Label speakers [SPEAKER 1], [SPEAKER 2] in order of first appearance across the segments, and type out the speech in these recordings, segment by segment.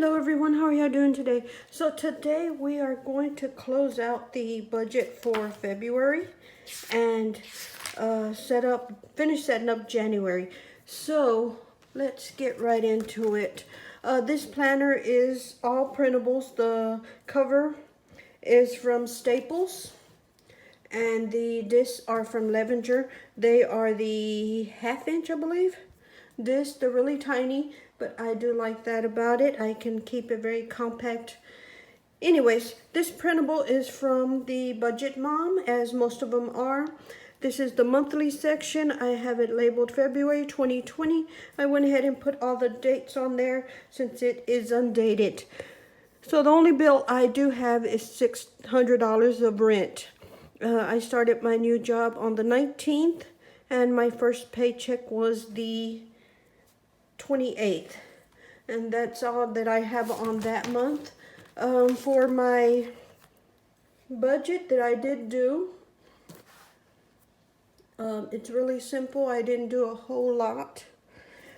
[SPEAKER 1] Hello everyone, how are y'all doing today? So today we are going to close out the budget for February and finish setting up January. So let's get right into it. This planner is all printables. The cover is from Staples and the discs are from Levenger. They are the half-inch, I believe. They're really tiny, but I do like that about it. I can keep it very compact. Anyways, this printable is from the Budget Mom, as most of them are. This is the monthly section. I have it labeled February 2020. I went ahead and put all the dates on there since it is undated. So the only bill I do have is $600 of rent. I started my new job on the 19th, and my first paycheck was the 28th, and that's all that I have on that month. For my budget that I did do, it's really simple. I didn't do a whole lot.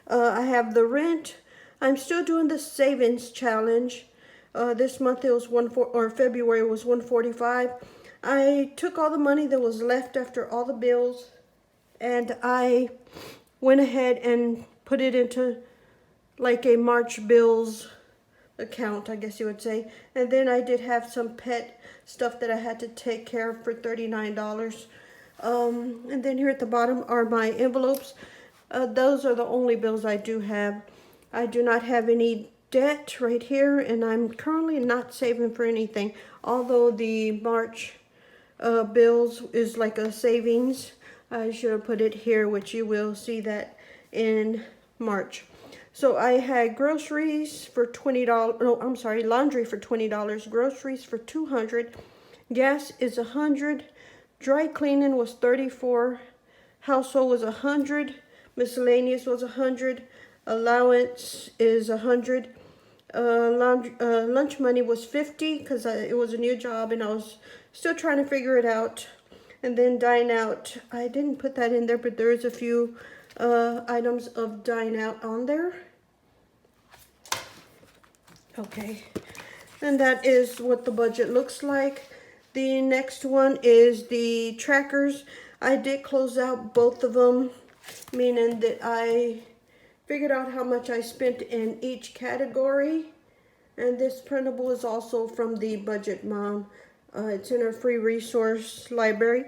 [SPEAKER 1] I have the rent. I'm still doing the savings challenge. This month it was February was $145. I took all the money that was left after all the bills, and I went ahead and put it into like a March bills account, I guess you would say. And then I did have some pet stuff that I had to take care of for $39. And then here at the bottom are my envelopes. Those are the only bills I do have. I do not have any debt right here, and I'm currently not saving for anything. Although the March bills is like a savings, I should have put it here, which you will see that in March. So I had groceries for $20. No, I'm sorry, laundry for $20. Groceries for $200. Gas is $100. Dry cleaning was $34. Household was $100. Miscellaneous was $100. Allowance is $100. Lunch money was $50 because it was a new job and I was still trying to figure it out. And then dine out, I didn't put that in there, but there is a few items of dine out on there. Okay, and that is what the budget looks like. The next one is the trackers. I did close out both of them, meaning that I figured out how much I spent in each category. And this printable is also from the Budget Mom. It's in our free resource library.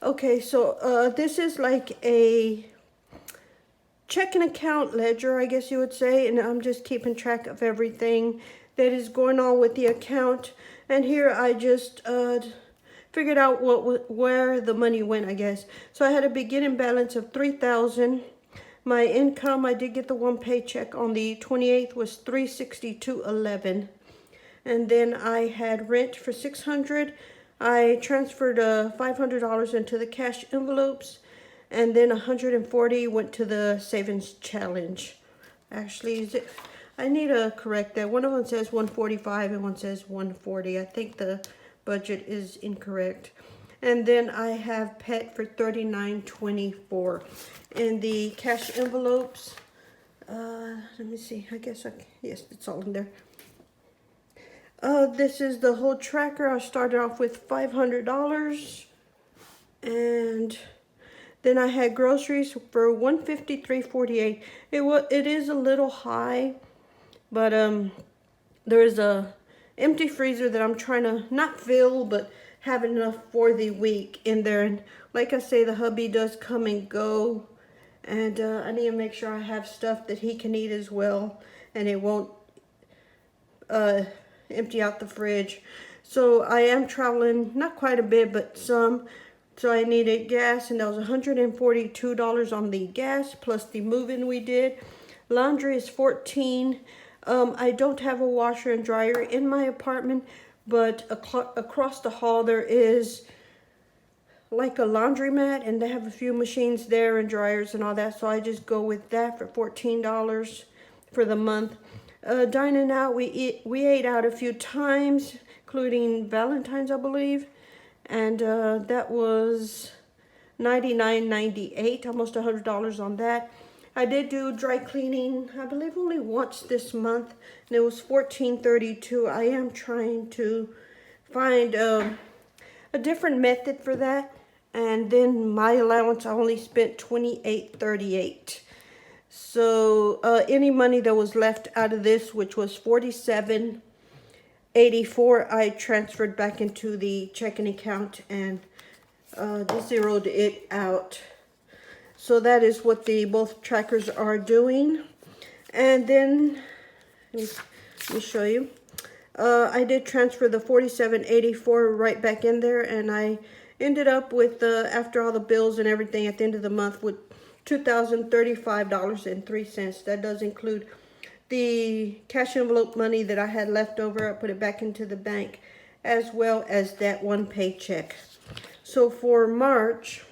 [SPEAKER 1] Okay, so this is like a checking account ledger, I guess you would say, and I'm just keeping track of everything that is going on with the account. And here I just figured out where the money went, I guess. So I had a beginning balance of $3,000. My income, I did get the one paycheck on the 28th, was $362.11. And then I had rent for $600. I transferred $500 into the cash envelopes, and then $140 went to the savings challenge. Actually, I need to correct that. One of them says $145 and one says $140. I think the budget is incorrect. And then I have pet for $39.24. In the cash envelopes, let me see. Yes, it's all in there. This is the whole tracker. I started off with $500, and then I had groceries for $153.48. It is a little high, but there is a empty freezer that I'm trying to not fill, but have enough for the week in there. And like I say, the hubby does come and go, and I need to make sure I have stuff that he can eat as well, and it won't empty out the fridge. So I am traveling, not quite a bit, but some. So I needed gas, and that was $142 on the gas, plus the move-in we did. Laundry is $14. I don't have a washer and dryer in my apartment, but across the hall there is like a laundromat, and they have a few machines there and dryers and all that. So I just go with that for $14 for the month. Dining out, we ate out a few times, including Valentine's, I believe. And that was $99.98, almost $100 on that. I did do dry cleaning, I believe only once this month, and it was $14.32. I am trying to find a different method for that. And then my allowance, I only spent $28.38. So any money that was left out of this, which was $47.84, I transferred back into the checking account and zeroed it out. So that is what the both trackers are doing. And then let me show you. I did transfer the $47.84 right back in there, and I ended up with after all the bills and everything at the end of the month with $2,035.03. That does include the cash envelope money that I had left over. I put it back into the bank, as well as that one paycheck. So for March,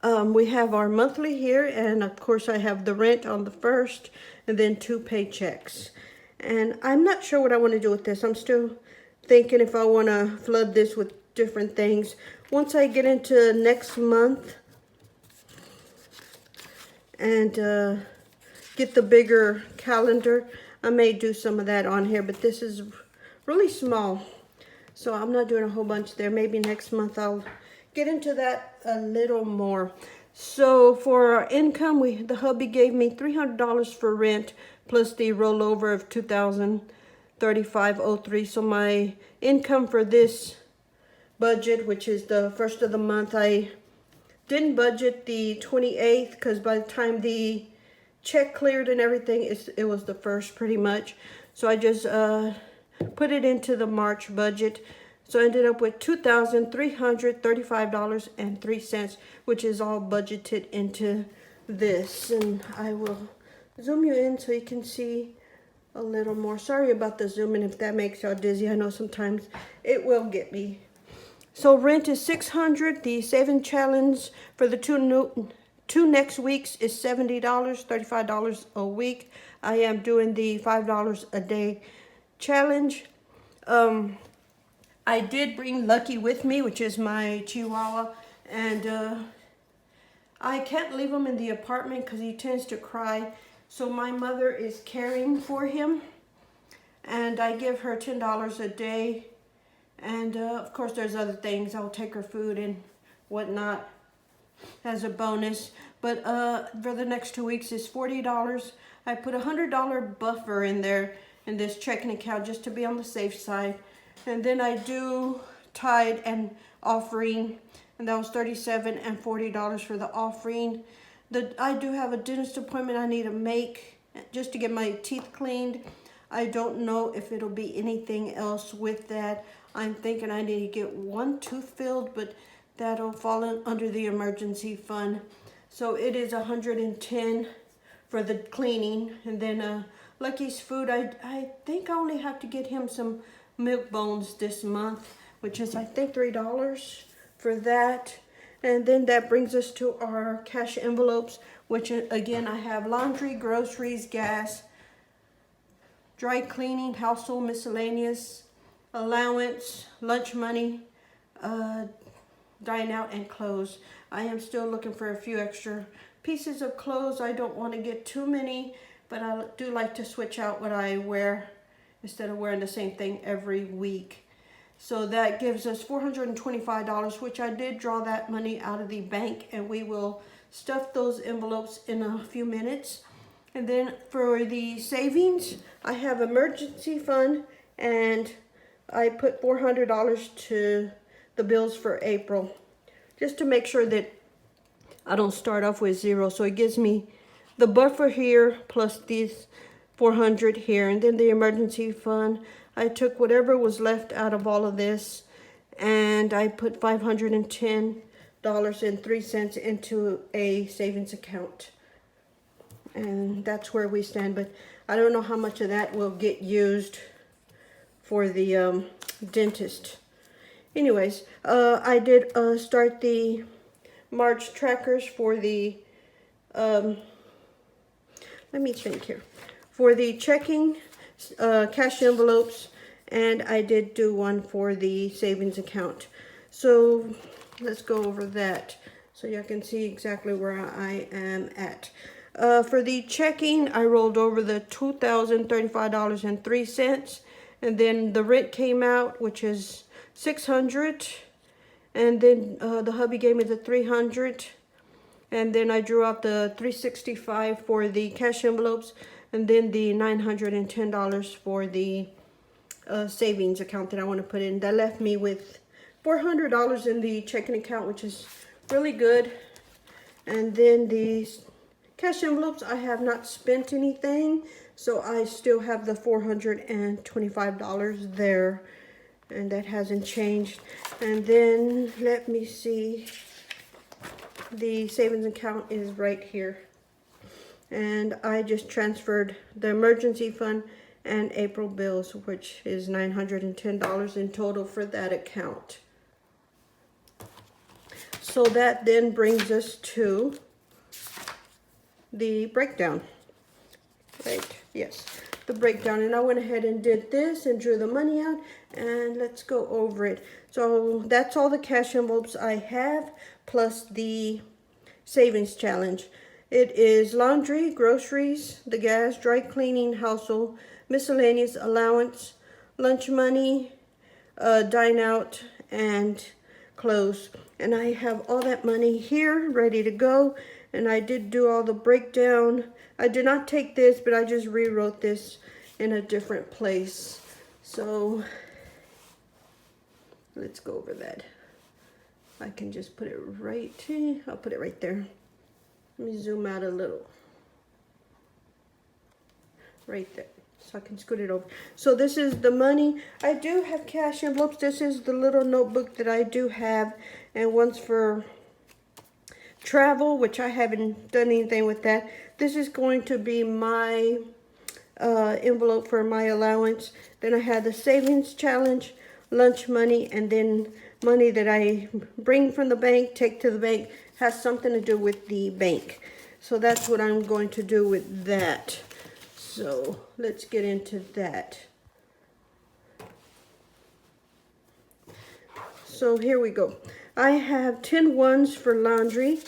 [SPEAKER 1] we have our monthly here, and of course I have the rent on the 1st, and then 2 paychecks. And I'm not sure what I want to do with this. I'm still thinking if I want to flood this with different things. Once I get into next month and get the bigger calendar, I may do some of that on here, but this is really small, so I'm not doing a whole bunch there. Maybe next month I'll get into that a little more. So for our income, the hubby gave me $300 for rent plus the rollover of $2,035.03. So my income for this budget, which is the first of the month, I didn't budget the 28th because by the time the check cleared and everything, it was the first pretty much. So I just put it into the March budget. So I ended up with $2,335.03, which is all budgeted into this. And I will zoom you in so you can see a little more. Sorry about the zooming if that makes y'all dizzy. I know sometimes it will get me. So rent is $600. The saving challenge for the two next weeks is $70, $35 a week. I am doing the $5 a day challenge. I did bring Lucky with me, which is my Chihuahua, and I can't leave him in the apartment because he tends to cry. So my mother is caring for him, and I give her $10 a day. And of course there's other things. I'll take her food and whatnot as a bonus. But for the next 2 weeks is $40. I put a $100 buffer in there in this checking account just to be on the safe side. And then I do tithe and offering, and that was $37 and $40 for the offering. I do have a dentist appointment I need to make just to get my teeth cleaned. I don't know if it'll be anything else with that. I'm thinking I need to get one tooth filled, but that'll fall under the emergency fund. So it is $110 for the cleaning. And then Lucky's food, I think I only have to get him some milk bones this month, which is I think $3 for that. And then that brings us to our cash envelopes, which again I have laundry, groceries, gas, dry cleaning, household miscellaneous, allowance, lunch money, dine out, and clothes. I am still looking for a few extra pieces of clothes. I don't want to get too many, but I do like to switch out what I wear instead of wearing the same thing every week. So that gives us $425, which I did draw that money out of the bank, and we will stuff those envelopes in a few minutes. And then for the savings, I have emergency fund, and I put $400 to the bills for April, just to make sure that I don't start off with zero. So it gives me the buffer here plus these $400 here, and then the emergency fund. I took whatever was left out of all of this, and I put $510.03 into a savings account. And that's where we stand, but I don't know how much of that will get used for the dentist. Anyways, I did start the March trackers for the, let me think here, for the checking cash envelopes, and I did do one for the savings account. So let's go over that. so you can see exactly where I am at. For the checking, I rolled over the $2,035.03, and then the rent came out, which is $600, and then the hubby gave me the $300, and then I drew out the $365 for the cash envelopes, and then the $910 for the savings account that I want to put in. That left me with $400 in the checking account, which is really good. And then these cash envelopes, I have not spent anything, so I still have the $425 there, and that hasn't changed. And then let me see, the savings account is right here, and I just transferred the emergency fund and April bills, which is $910 in total for that account. So that then brings us to the breakdown, right? Yes, the breakdown. And I went ahead and did this and drew the money out, and let's go over it. So that's all the cash envelopes I have, plus the savings challenge. It is laundry, groceries, the gas, dry cleaning, household, miscellaneous, allowance, lunch money, dine out, and clothes. And I have all that money here ready to go, and I did do all the breakdown. I did not take this, but I just rewrote this in a different place. So let's go over that. I can just put it right here. I'll put it right there. Let me zoom out a little. Right there. So I can scoot it over. So this is the money. I do have cash envelopes. This is the little notebook that I do have. And one's for travel, which I haven't done anything with that. This is going to be my envelope for my allowance. Then I have the savings challenge, lunch money, and then money that I bring from the bank, take to the bank, has something to do with the bank. So that's what I'm going to do with that. So let's get into that. So here we go. I have 10 ones for laundry,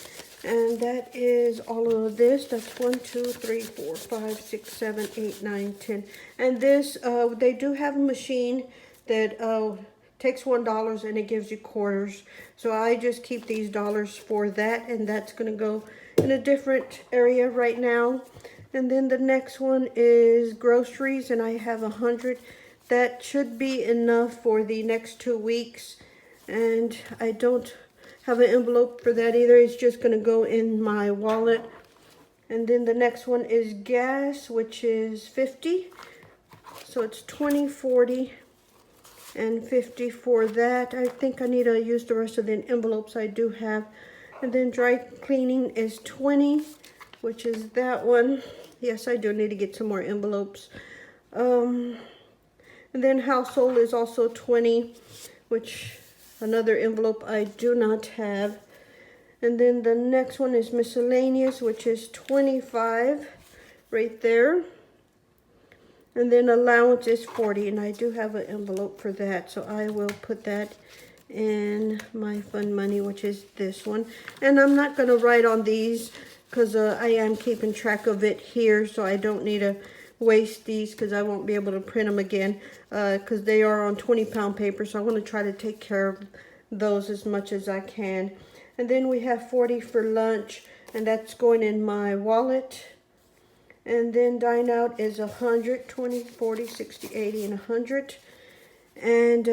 [SPEAKER 1] and that is all of this. That's 1, 2, 3, 4, 5, 6, 7, 8, 9, 10. And this, they do have a machine that takes $1 and it gives you quarters. So I just keep these dollars for that, and that's going to go in a different area right now. And then the next one is groceries, and I have 100. That should be enough for the next 2 weeks. And I don't have an envelope for that either. It's just going to go in my wallet. And then the next one is gas, which is 50. So it's 20, 40, and 50 for that. I think I need to use the rest of the envelopes I do have. And then dry cleaning is 20, which is that one. Yes, I do need to get some more envelopes. And then household is also 20, which another envelope I do not have. And then the next one is miscellaneous, which is 25 right there. And then allowance is 40, and I do have an envelope for that, so I will put that in my fund money, which is this one. And I'm not going to write on these because I am keeping track of it here, so I don't need to waste these because I won't be able to print them again because they are on 20-pound paper, so I want to try to take care of those as much as I can. And then we have 40 for lunch, and that's going in my wallet. And then dine out is 100, 20, 40, 60, 80, and 100. And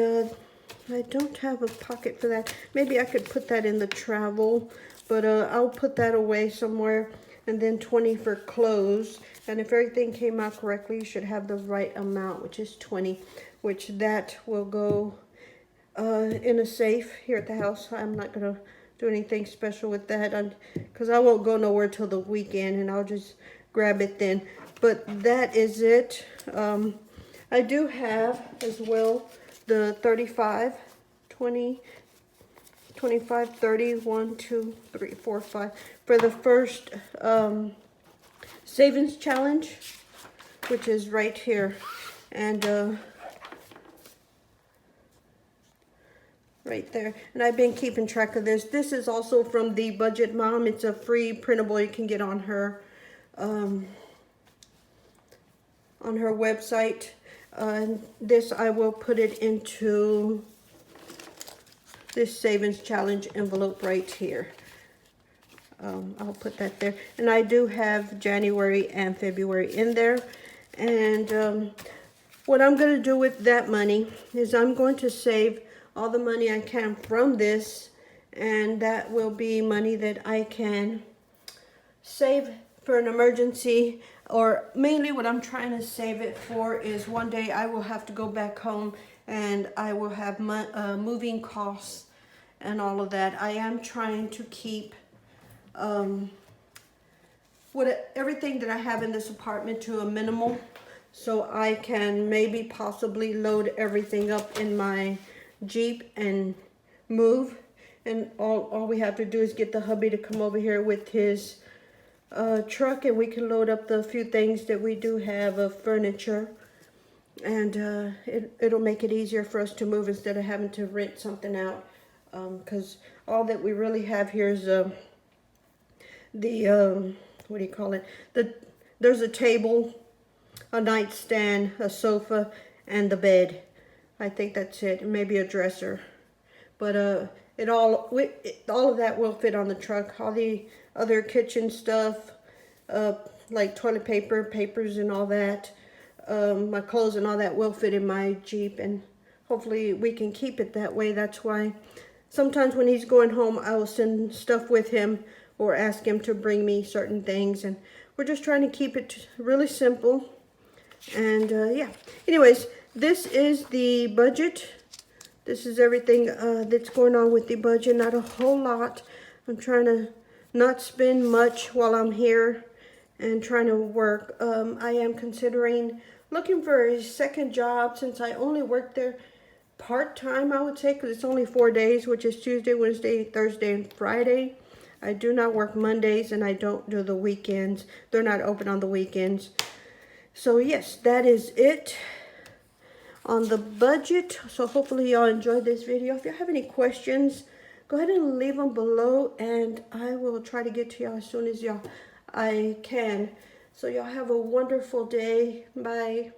[SPEAKER 1] I don't have a pocket for that. Maybe I could put that in the travel, but I'll put that away somewhere. And then 20 for clothes. And if everything came out correctly, you should have the right amount, which is 20, which that will go in a safe here at the house. I'm not going to do anything special with that because I won't go nowhere till the weekend, and I'll just grab it then. But that is it. I do have as well the 35, 20, 25, 30, 1, 2, 3, 4, 5 for the first savings challenge, which is right here. And right there. And I've been keeping track of this. This is also from the Budget Mom. It's a free printable you can get on her website. This I will put it into this savings challenge envelope right here. I'll put that there. And I do have January and February in there. And what I'm going to do with that money is I'm going to save all the money I can from this. And that will be money that I can save for an emergency. Or mainly what I'm trying to save it for is one day I will have to go back home and I will have moving costs and all of that. I am trying to keep everything that I have in this apartment to a minimal, so I can maybe possibly load everything up in my Jeep and move. And all we have to do is get the hubby to come over here with his truck, and we can load up the few things that we do have of furniture. And it'll make it easier for us to move instead of having to rent something out. Because all that we really have here is what do you call it? There's a table, a nightstand, a sofa, and the bed. I think that's it. And maybe a dresser. But all of that will fit on the truck. All the other kitchen stuff, like toilet paper, papers, and all that, my clothes and all that will fit in my Jeep, and hopefully we can keep it that way. That's why sometimes when he's going home, I will send stuff with him or ask him to bring me certain things, and we're just trying to keep it really simple. And yeah, anyways, this is the budget. This is everything that's going on with the budget. Not a whole lot. I'm trying to not spend much while I'm here and trying to work. I am considering looking for a second job, since I only work there part-time, I would say, because it's only 4 days, which is Tuesday, Wednesday, Thursday, and Friday. I do not work Mondays, and I don't do the weekends. They're not open on the weekends. So yes, that is it on the budget. So hopefully y'all enjoyed this video. If you have any questions, go ahead and leave them below, and I will try to get to y'all as soon as I can. So y'all have a wonderful day. Bye.